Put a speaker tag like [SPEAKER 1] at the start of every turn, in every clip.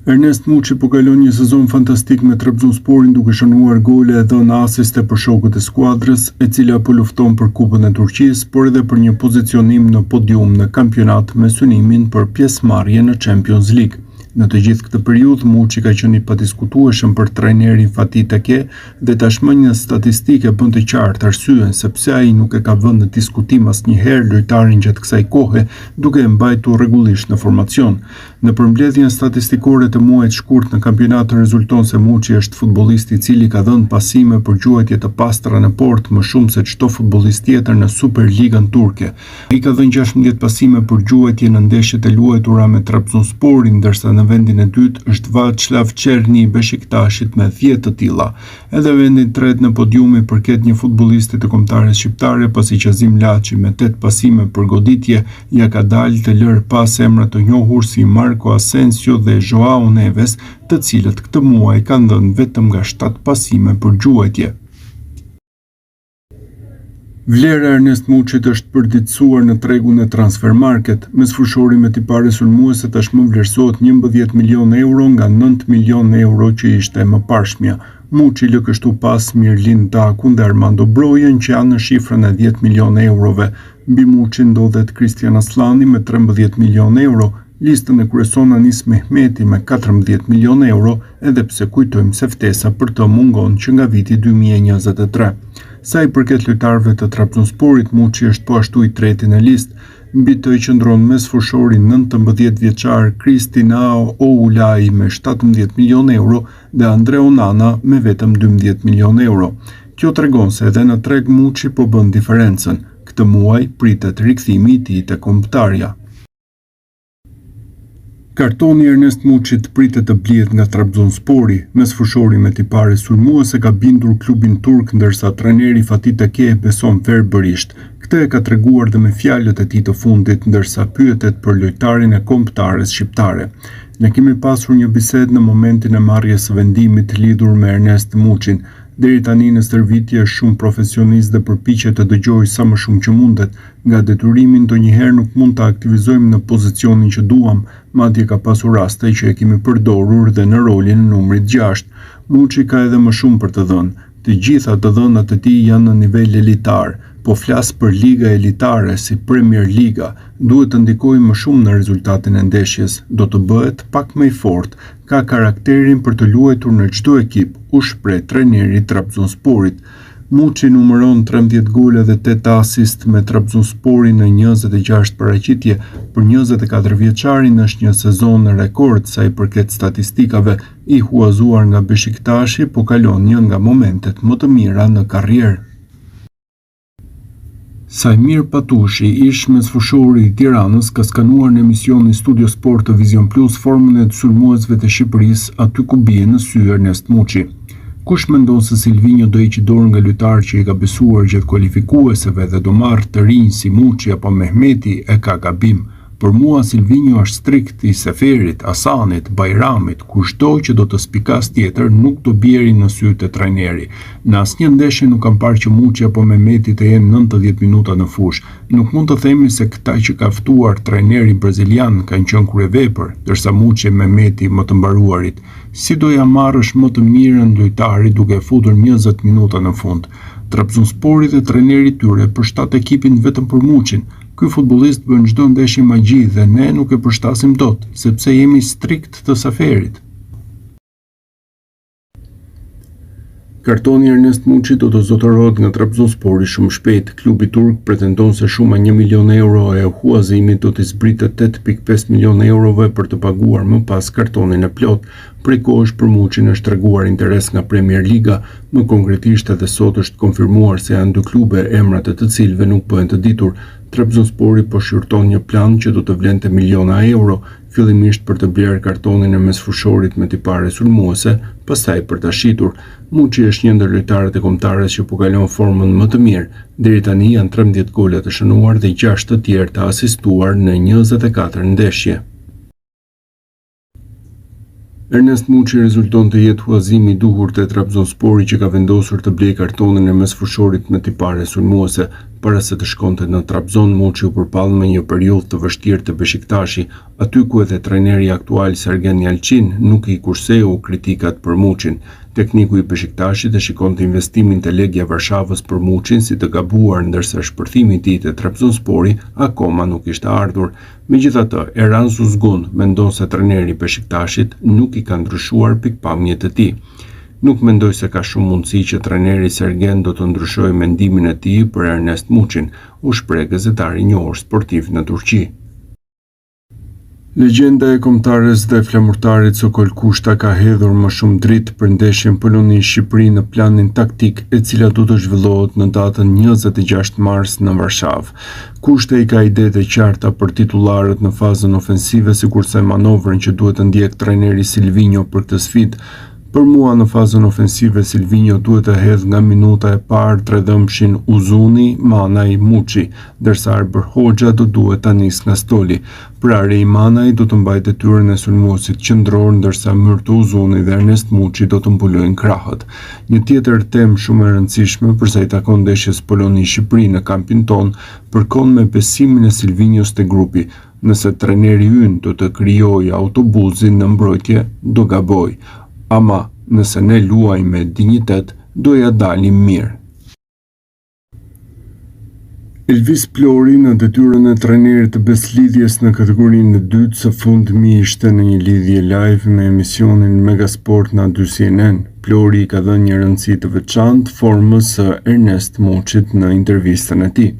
[SPEAKER 1] Ernest Muçi po kalon një sezon fantastik me Trabzonsporin duke shënuar gole e dhënë asiste për shokët e skuadrës, e cila po lufton për Kupën e Turqisë, por edhe për një pozicionim në podium në kampionat me synimin për pjesëmarrje në Champions League. Në të gjithë këtë periudhë, Muçi ka qenë i padiskutueshëm për trajnerin Fatih Tekke dhe tashmë një statistike bën të qartë arsyeën sepse ai nuk e ka vënë në diskutim asnjëherë lojtarin gjatë kësaj kohe, duke e mbajtur rregullisht në formacion. Në përmbledhjen statistikore të muajit shkurt në kampionat rezulton se Muçi është futbollisti i cili ka dhënë pasime për gjuajtje të pastra në port më shumë se çdo futbollist tjetër në Superligën turke. Ai ka dhënë 16 pasime për gjuajtje në ndeshjet e luajtura me Trabzonsporin, ndërsa në vendin e dytë është Václav Černi i Beshiktasit me 10 të tilla. Edhe vendi i tretë në podiumi përket një futbollisti të kombëtares shqiptare, pasi Qazim Laçi me 8 pasime për goditje ja ka dalë të lërë pas emra të njohur si Marco Asensio dhe Joao Neves, të cilët këtë muaj kanë dhënë vetëm nga 7 pasime për gjuajtje. Vlera e Ernest Muçit është përditësuar në tregun e Transfermarkt, me sfushori me tipare sulmuese tashmë vlerësohet 11 milion euro nga 9 milion euro që ishte më parshmja. Muçi lë kështu pas Mirlin Takun dhe Armando Brojen që janë në shifrën e 10 milion eurove. Mbi Muçi ndodhet Kristian Aslani me 13 milion euro, listën e kryeson Anis Mehmeti me 14 milion euro, edhe pse kujtojmë se ftesa për të mungon që nga viti 2023. Sa i përket lojtarëve të Trabzonsporit, Muçi është po ashtu i treti në listë, mbi të qëndron mes fushorin 19 vjeçar Kristinao Oulai me 17 milion euro dhe Andre Onana me vetëm 12 milion euro. Kjo tregon se edhe në treg Muçi po bën diferencën. Këtë muaj pritet rikthimi i tij te kombëtarja. Kartoni i Ernest Muçit pritet të blihet nga Trabzonspori, me sfushori me tipare sulmuese ka bindur klubin turk, ndërsa trajneri Fatih Tekke e beson verbërisht. Këtë e ka treguar dhe me fjalët e tij të fundit, ndërsa pyetet për lojtarin e kombëtares shqiptare. Ne kemi pasur një bisedë në momentin e marrjes së vendimit lidhur me Ernest Muçin. Deri tani në stërvitje është shumë profesionist dhe përpiqet të dëgjojë sa më shumë që mundet. Nga detyrimi ndonjëherë nuk mund të aktivizojmë në pozicionin që duam, madje ka pasur raste që e kemi përdorur dhe në rolin e numrit 6. Muçi ka edhe më shumë për të dhënë. Të gjitha të dhënat e tij janë në nivel elitar, po flas për liga elitare si Premier Liga, duhet të ndikojë më shumë në rezultatin e ndeshjes, do të bëhet pak më i fortë, ka karakterin për të luajtur në çdo ekip, u shpreh trajneri i Trabzonsporit. Muçi numëron 13 gole dhe 8 asist me Trabzonsporin në 26 paraqitje. Për 24 vjeçarin është një sezon rekord sa i përket statistikave, i huazuar nga Beshiktashi, po kalon një nga momentet më të mira në karrierë. Sajmir Patushi, ish mesfushori i Tiranës, ka skanuar në emisionin Studio Sport të Vision Plus formën e sulmuesve të Shqipërisë, aty ku bie në sy Ernest Muçi. Kush mendon se Silvinho do hiqë dorë nga lojtar që i ka besuar gjatë kualifikueseve dhe do marrë të rinj si Muçi apo Mehmeti, e ka gabim. Për mua Silvinho është strikt i Seferit, Hasanit, Bajramit, kushdo që do të spikas tjetër nuk do bjeri në sytë e trajneri. Në asnjë ndeshje nuk kam parë që Muçi apo Mehmeti të jenë 90 minuta në fushë. Nuk mund të themi se këta që ka ftuar trajneri brazilian kanë qenë kryevepër, ndërsa Muçi e Mehmeti më të mbaruarit. Si do ja marrësh më të mirën lojtari duke futur 20 minuta në fund? Trabzonspori dhe trajneri i tyre përshtat ekipin vetëm për Muçin. Ky futbollist bën çdo ndeshje magji dhe ne nuk e përshtasim dot, sepse jemi strikt të Seferit. Kartoni i Ernest Muçit do të zotërohet nga Trabzonspori shumë shpejt. Klubi turk pretendon se shuma 1 milion euro e huazimit do të zbritet 8.5 milion eurove për të paguar më pas kartonin e plot. Prej kohësh për Muçin është treguar interes nga Premier Liga, më konkretisht edhe sot është konfirmuar se janë dy klube emrat e të cilëve nuk bëhen të ditur. Trabzonspori po shqyrton një plan që do të vlente miliona euro, fillimisht për të blerë kartonin e mesfushorit me tipare sulmuese, pastaj për ta shitur. Muçi është një ndër lojtarët e kombëtares që po kalon formën më të mirë. Deri tani janë 13 gole të shënuar dhe 6 të tjerë të asistuar në 24 ndeshje. Ernest Muçi rezulton të jetë huazimi i duhur te Trabzonspori që ka vendosur të blejë kartonin e mesfushorit me tipare sulmuese. Para se të shkonte në Trabzon, Muçi u përpall me një periudhë të vështirë të Beshiktashi, aty ku edhe trajneri aktual Sergen Yalçin nuk i kurseu kritikat për Muçin. Tekniku i Beshiktashit e shikonte investimin te Legia Varshavës për Muçin si të gabuar, ndërsa shpërthimi i tij te Trabzonspori akoma nuk ishte ardhur. Megjithatë, Erhan Zuzgun mendon se trajneri i Beshiktashit nuk i ka ndryshuar pikpamjet e tij. Nuk mendoj se ka shumë mundësi që trajneri Sergen do të ndryshojë mendimin e tij për Ernest Muçin, u shpreh gazetari i njohur sportiv në Turqi. Legjenda e kombëtares dhe flamurtarit Sokol Kushta ka hedhur më shumë dritë për ndeshjen Poloni-Shqipëri në planin taktik, e cila do të zhvillohet në datën 26 mars në Varshavë. Kushta i ka idetë e qarta për titullarët në fazën ofensive, sikurse manovrën që duhet të ndjek trajneri Silvinho për këtë sfidë. Për mua në fazën ofensive Silvinho duhet të hedh nga minuta e parë tredhëmshin Uzuni, Manaj, Muçi, ndërsa Arber Hoxha do duhet ta nisë nga stoli. Pra Rej Manaj do të mbajë detyrën e sulmuesit qendror, ndërsa Myrto Uzuni dhe Ernest Muçi do të mbulojnë krahët. Një tjetër temë shumë e rëndësishme përsa i takon ndeshjes Poloni-Shqipëri në kampin ton përkon me besimin e Silvinhos te grupi. Nëse trajneri ynë do të krijojë autobusin në mbrojtje, do gaboj. Ama nëse ne luaj me dinjitet, do ja dalim mirë. Elvis Plori në detyrën e trajnerit të Beslidhjes në kategorinë e dytë, së fundmi ishte në një lidhje live me emisionin Megasport në CNN. Plori ka dhënë një rëndësi të veçantë formës së Ernest Muçit në intervistën e tij.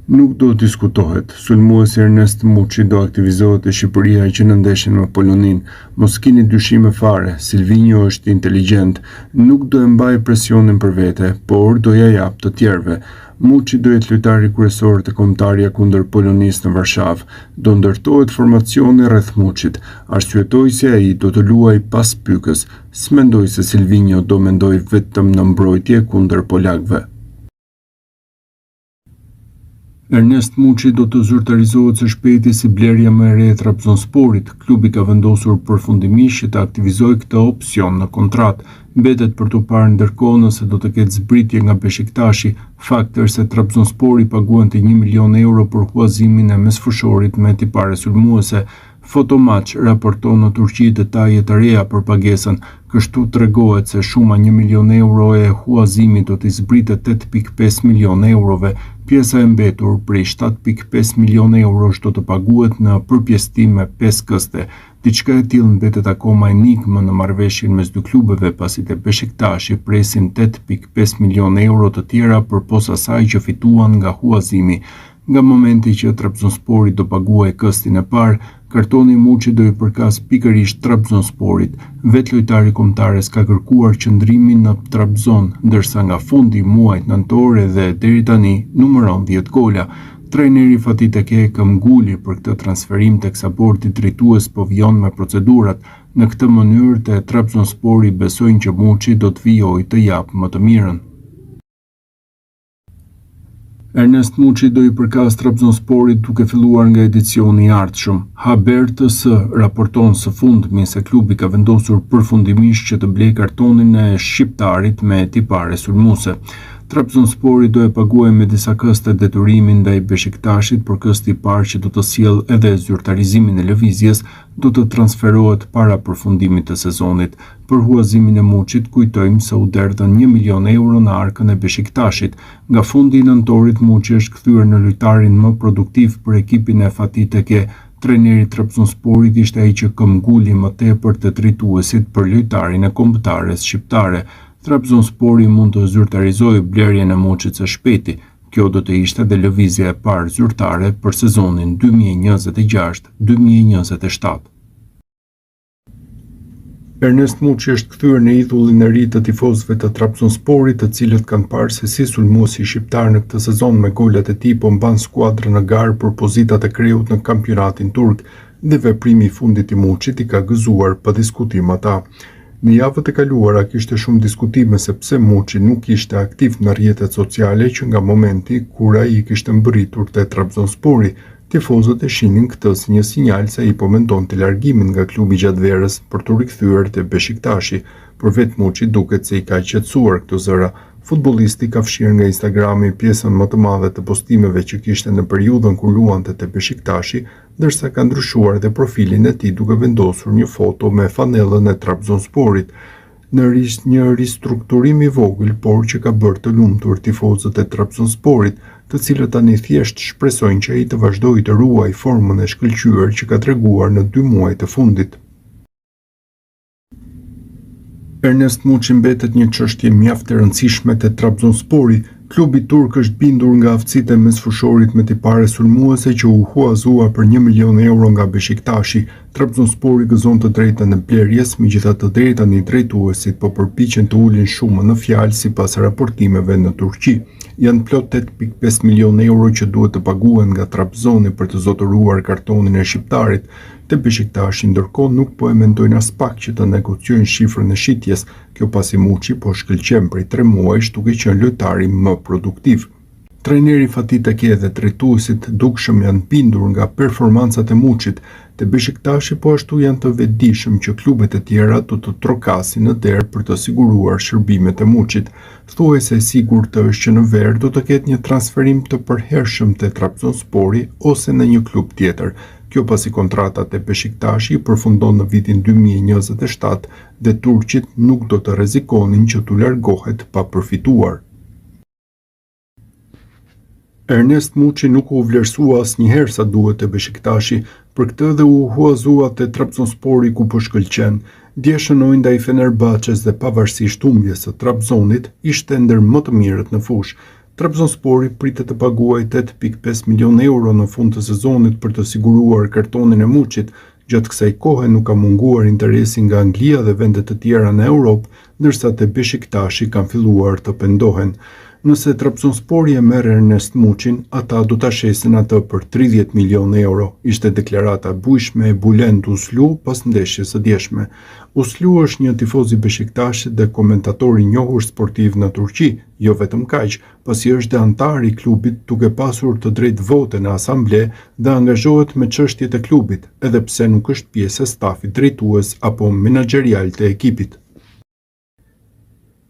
[SPEAKER 1] Nuk do diskutohet, sulmuesi Ernest Muçi do aktivizohet te Shqipëria që në ndeshjen me Polonin. Mos keni dyshime fare, Silvinho është inteligjent, nuk do e mbaj presionin për vete, por do ja jap të tjerëve. Muçi do jetë lojtari kryesor të kombëtarja kundër Polonisë në Varshavë. Do ndërtohet formacioni rreth Muçit. Arsyetoi se ai do të luajë pas pykës. S'mendoj se Silvinho do mendoj vetëm në mbrojtje kundër polakëve. Ernest Muçi do të zyrtarizohet së shpejti si blerja më e re e Trabzonsporit. Klubi ka vendosur përfundimisht që të aktivizojë këtë opsion në kontratë. Mbetet për të parë ndërkohë nëse do të ketë zbritje nga Beshiktashi. Fakti është se Trabzonspori paguante 1 milion euro për huazimin e mesfushorit me tipare sulmuese. Fotomatch raporton në Turqi detaje të reja për pagesën. Kështu tregohet se shuma 1 milion euro e huazimit do të zbritet 8.5 milion eurove. Pjesa e mbetur prej 7.5 milion eurosh do të paguhet në përpjesëtim me 5 këste. Diçka e tillë mbetet akoma enigmë në marrëveshjen mes dy klubeve, pasi te Beshiktashi presin 8.5 milion euro të tjera përpos asaj që fituan nga huazimi. Nga momenti që Trabzonspori do paguajë këstin e parë, kartoni Muçi do i përkas pikërisht Trabzonsporit. Vetë lojtari kombëtares ka kërkuar qëndrimin në Trabzon, ndërsa nga fundi i muajit nëntor dhe deri tani numëron 10 gola. Trajneri Fatih Tekke këmbguli për këtë transferim teksa bordi drejtues po vjon me procedurat. Në këtë mënyrë te Trabzonspori besojnë që Muçi do të vijojë të japë më të mirën. Ernest Muçi do i përkas Trabzonsporit duke filluar nga edicioni i ardhshëm. Haber TS raporton së fundmi se klubi ka vendosur përfundimisht që të blejë kartonin e shqiptarit me tipare sulmuese. Trabzonspori do e paguajë me disa këste detyrimin ndaj Beshiktashit, por kësti i parë që do të sjellë edhe zyrtarizimin e lëvizjes do të transferohet para përfundimit të sezonit. Për huazimin e Muçit kujtojmë se u derdhën 1 milion euro në arkën e Beshiktashit. Nga fundi i nëntorit Muçi është kthyer në lojtarin më produktiv për ekipin e Fatih Tekke. Trajneri i Trabzonsporit ishte ai që këmbguli më tepër të drejtuesit për lojtarin e kombëtares shqiptare. Trabzonspori mund të zyrtarizojë blerjen e Muçit së shpejti. Kjo do të ishte dhe lëvizja e parë zyrtare për sezonin 2026-2027. Ernest Muçi është kthyer në idhullin e ri të tifozëve të Trabzonsporit, të cilët kanë parë se si sulmuesi shqiptar në këtë sezon me golat e tij po mban skuadrën në garë për pozitat e kreut në kampionatin turk, dhe veprimi i fundit i Muçit i ka gëzuar pa diskutim ata. Në javët e kaluara kishte shumë diskutime se pse Muçi nuk ishte aktiv në rrjetet sociale që nga momenti kur ai kishte mbërritur te Trabzonspori. Tifozët e shihnin këtë si një sinjal se ai po mendonte largimin nga klubi gjatë verës për t'u rikthyer te Beshiktashi, por vetë Muçi duket se i ka qetësuar këto zëra. Futbollisti ka fshirë nga Instagrami pjesën më të madhe të postimeve që kishte në periudhën kur luante te Beshiktashi, ndërsa ka ndryshuar edhe profilin e tij duke vendosur një foto me fanellën e Trabzonsporit. Në një ristrukturim i vogël, por që ka bërë të lumtur tifozët e Trabzonsporit, të cilët tani thjesht shpresojnë që ai të vazhdojë të ruajë formën e shkëlqyer që ka treguar në 2 muajt e fundit. Ernest Muçi mbetet një çështje mjaft e rëndësishme te Trabzonspori. Klubi turk është bindur nga aftësitë e mesfushorit me tipare sulmuese që u huazua për 1 milion euro nga Beshiktashi. Trabzonspori gëzon të drejtën e blerjes, megjithatë deri tani drejtuesit po përpiqen të ulin shumën në fjalë sipas raportimeve në Turqi. Janë plot 8.5 milion euro që duhet të paguhen nga Trabzoni për të zotëruar kartonin e shqiptarit. Te Beshiktashi ndërkohë nuk po e mendojnë as pak që të negociojnë shifrën e shitjes, kjo pasi Muçi po shkëlqen prej 3 muajsh duke qenë lojtari më produktiv. Trajneri Fatih Tekke dhe drejtuesit dukshëm janë bindur nga performancat e Muçit. Te Beshiktashi po ashtu janë të vetëdijshëm që klubet e tjera do të trokasin në derë për të siguruar shërbimet e Muçit. Thuajse e sigurt është që në ver do të ketë një transferim të përhershëm te Trabzonspori ose në një klub tjetër. Kjo pasi kontrata te Beshiktashi përfundon në vitin 2027 dhe turqit nuk do të rrezikonin që t'u largohet pa përfituar. Ernest Muçi nuk u vlerësua asnjëherë sa duhet te Beshiktashi, për këtë dhe u huazua te Trabzonspori ku po shkëlqen. Dje shënoi ndaj Fenerbahçes dhe pavarësisht humbjes së Trabzonit, ishte ndër më të mirët në fushë. Trabzonspori pritet të paguajë 8.5 milion euro në fund të sezonit për të siguruar kartonin e Muçit. Gjatë kësaj kohe nuk ka munguar interesi nga Anglia dhe vendet të tjera në Europë, ndërsa te Beshiktashi kanë filluar të pendohen. Nëse Trabzonspori e merr Ernest Muçin, ata do ta shesin atë për 30 milion euro, ishte deklarata bujshme e Bülent Uslu pas ndeshjes së djeshme. Uslu është një tifoz i Beshiktashi dhe komentator i njohur sportiv në Turqi, jo vetëm kaq, pasi është dhe antar i klubit duke pasur të drejtë vote në asamble dhe angazhohet me çështjet e klubit, edhe pse nuk është pjesë e stafit drejtues apo menaxherial të ekipit.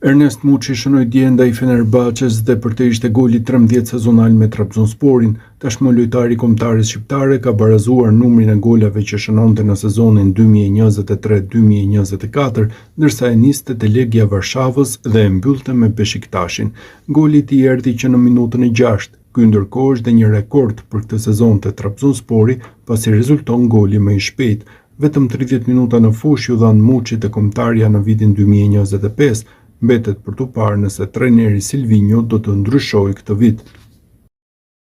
[SPEAKER 1] Ernest Muçi shënoi dje ndaj Fenerbahçes dhe për të ishte goli 13 sezonal me Trabzonsporin. Tashmë lojtari i kombëtares shqiptare ka barazuar numrin e golave që shënonte në sezonin 2023-2024, ndërsa e niste te Legia Varshavës dhe e mbyllte me Beshiktashin. Goli i tij erdhi që në minutën e 6. Ky ndërkohë është dhe një rekord për këtë sezon te Trabzonspori, pasi rezulton goli më i shpejt. Vetëm 30 minuta në fushë u dhan Muçit te kombëtarja në vitin 2025. Mbetet për tu parë nëse trajneri Silvinho do të ndryshojë këtë vit.